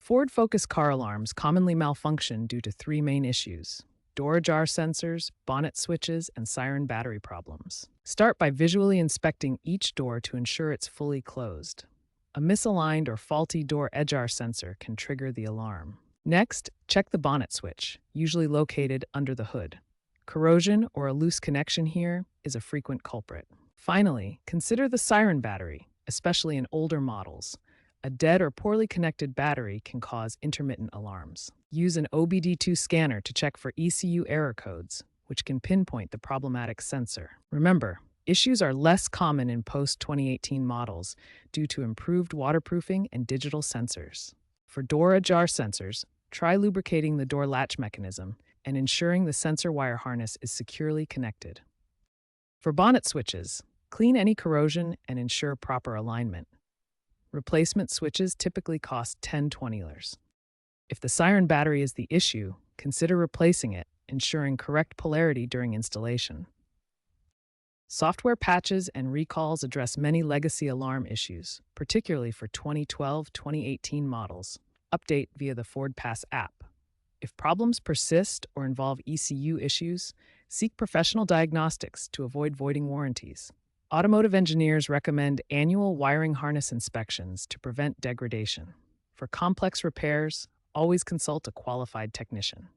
Ford Focus car alarms commonly malfunction due to three main issues: door ajar sensors, bonnet switches, and siren battery problems. Start by visually inspecting each door to ensure it's fully closed. A misaligned or faulty door ajar sensor can trigger the alarm. Next, check the bonnet switch, usually located under the hood. Corrosion or a loose connection here is a frequent culprit. Finally, consider the siren battery, especially in older models. A dead or poorly connected battery can cause intermittent alarms. Use an OBD2 scanner to check for ECU error codes, which can pinpoint the problematic sensor. Remember, issues are less common in post-2018 models due to improved waterproofing and digital sensors. For door ajar sensors, try lubricating the door latch mechanism and ensuring the sensor wire harness is securely connected. For bonnet switches, clean any corrosion and ensure proper alignment. Replacement switches typically cost $10–20. If the siren battery is the issue, consider replacing it, ensuring correct polarity during installation. Software patches and recalls address many legacy alarm issues, particularly for 2012-2018 models. Update via the Ford Pass app. If problems persist or involve ECU issues, seek professional diagnostics to avoid voiding warranties. Automotive engineers recommend annual wiring harness inspections to prevent degradation. For complex repairs, always consult a qualified technician.